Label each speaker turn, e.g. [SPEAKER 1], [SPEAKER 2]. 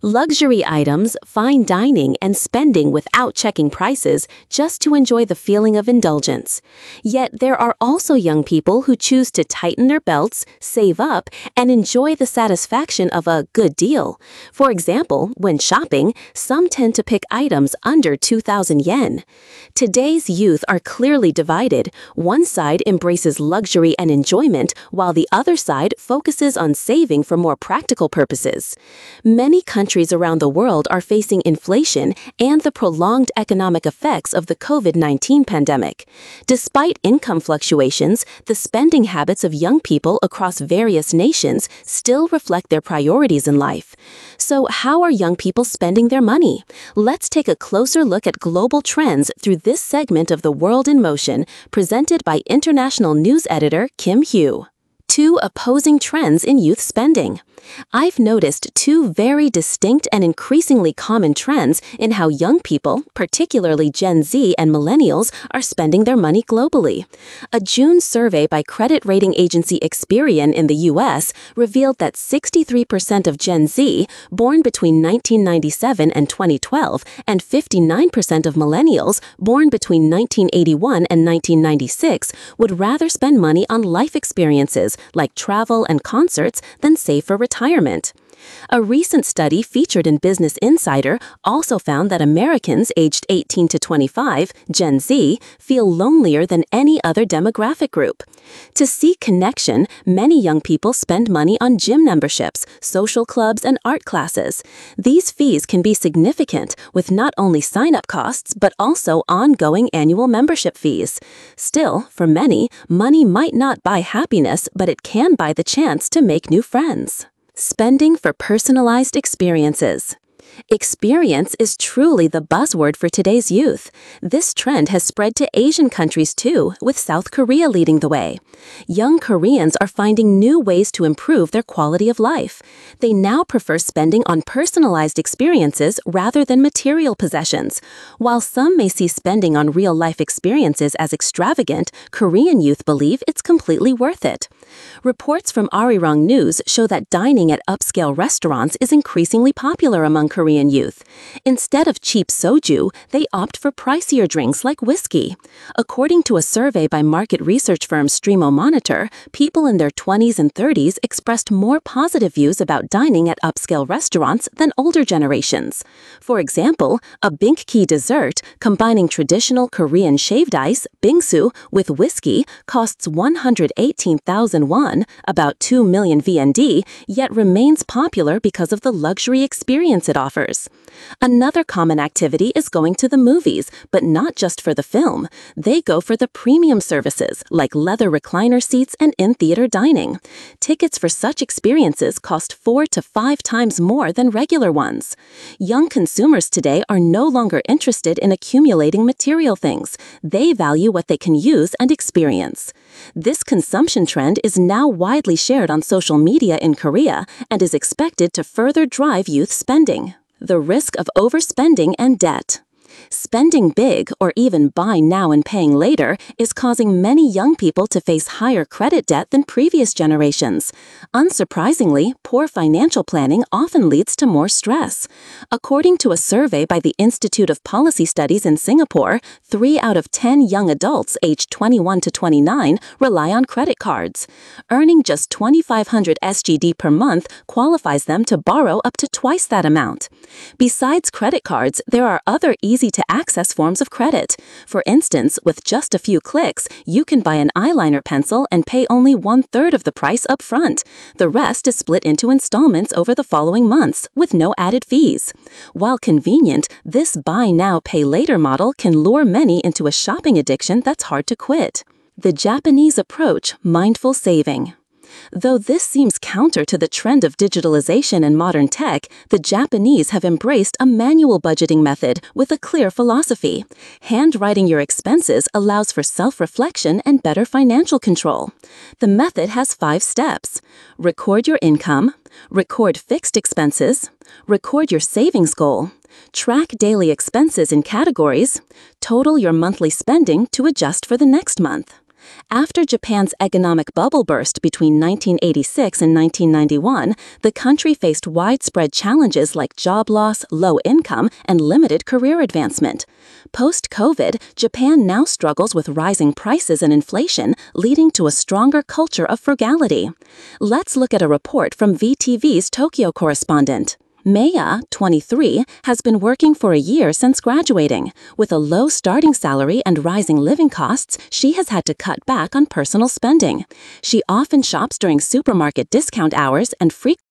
[SPEAKER 1] Luxury items, fine dining, and spending without checking prices just to enjoy the feeling of indulgence. Yet there are also young people who choose to tighten their belts, save up, and enjoy the satisfaction of a good deal. For example, when shopping, some tend to pick items under 2,000 yen. Today's youth are clearly divided. One side embraces luxury and enjoyment, while the other side focuses on saving for more practical purposes. Many countries around the world are facing inflation and the prolonged economic effects of the COVID-19 pandemic. Despite income fluctuations, the spending habits of young people across various nations still reflect their priorities in life. So, how are young people spending their money? Let's take a closer look at global trends through this segment of The World in Motion, presented by international news editor Kim Hugh. Two opposing trends in youth spending. I've noticed two very distinct and increasingly common trends in how young people, particularly Gen Z and millennials, are spending their money globally. A June survey by credit rating agency Experian in the U.S. revealed that 63% of Gen Z, born between 1997 and 2012, and 59% of millennials, born between 1981 and 1996, would rather spend money on life experiences like travel and concerts than save for retirement. A recent study featured in Business Insider also found that Americans aged 18 to 25, Gen Z, feel lonelier than any other demographic group. To seek connection, many young people spend money on gym memberships, social clubs, and art classes. These fees can be significant, with not only sign-up costs but also ongoing annual membership fees. Still, for many, money might not buy happiness, but it can buy the chance to make new friends. Spending for personalized experiences. Experience is truly the buzzword for today's youth. This trend has spread to Asian countries too, with South Korea leading the way. Young Koreans are finding new ways to improve their quality of life. They now prefer spending on personalized experiences rather than material possessions. While some may see spending on real-life experiences as extravagant, Korean youth believe it's completely worth it. Reports from Arirang News show that dining at upscale restaurants is increasingly popular among Korean youth. Instead of cheap soju, they opt for pricier drinks like whiskey. According to a survey by market research firm Streamo Monitor, people in their 20s and 30s expressed more positive views about dining at upscale restaurants than older generations. For example, a Binkki dessert combining traditional Korean shaved ice, bingsu, with whiskey costs 118,000 won, about 2 million VND, yet remains popular because of the luxury experience it offers. Another common activity is going to the movies, but not just for the film. They go for the premium services like leather recliner seats and in-theater dining. Tickets for such experiences cost 4 to 5 times more than regular ones. Young consumers today are no longer interested in accumulating material things. They value what they can use and experience. This consumption trend is now widely shared on social media in Korea and is expected to further drive youth spending. The risk of overspending and debt. Spending big, or even buy now and paying later, is causing many young people to face higher credit debt than previous generations. Unsurprisingly, poor financial planning often leads to more stress. According to a survey by the Institute of Policy Studies in Singapore, 3 out of 10 young adults aged 21 to 29 rely on credit cards. Earning just 2,500 SGD per month qualifies them to borrow up to twice that amount. Besides credit cards, there are other easy-to-access forms of credit. For instance, with just a few clicks, you can buy an eyeliner pencil and pay only 1/3 of the price up front. The rest is split into installments over the following months, with no added fees. While convenient, this buy now, pay later model can lure many into a shopping addiction that's hard to quit. The Japanese approach, mindful saving. Though this seems counter to the trend of digitalization and modern tech, the Japanese have embraced a manual budgeting method with a clear philosophy. Handwriting your expenses allows for self-reflection and better financial control. The method has 5 steps. Record your income, record fixed expenses, record your savings goal, track daily expenses in categories, total your monthly spending to adjust for the next month. After Japan's economic bubble burst between 1986 and 1991, the country faced widespread challenges like job loss, low income, and limited career advancement. Post-COVID, Japan now struggles with rising prices and inflation, leading to a stronger culture of frugality. Let's look at a report from VTV's Tokyo correspondent. Maya, 23, has been working for a year since graduating. With a low starting salary and rising living costs, she has had to cut back on personal spending. She often shops during supermarket discount hours and frequently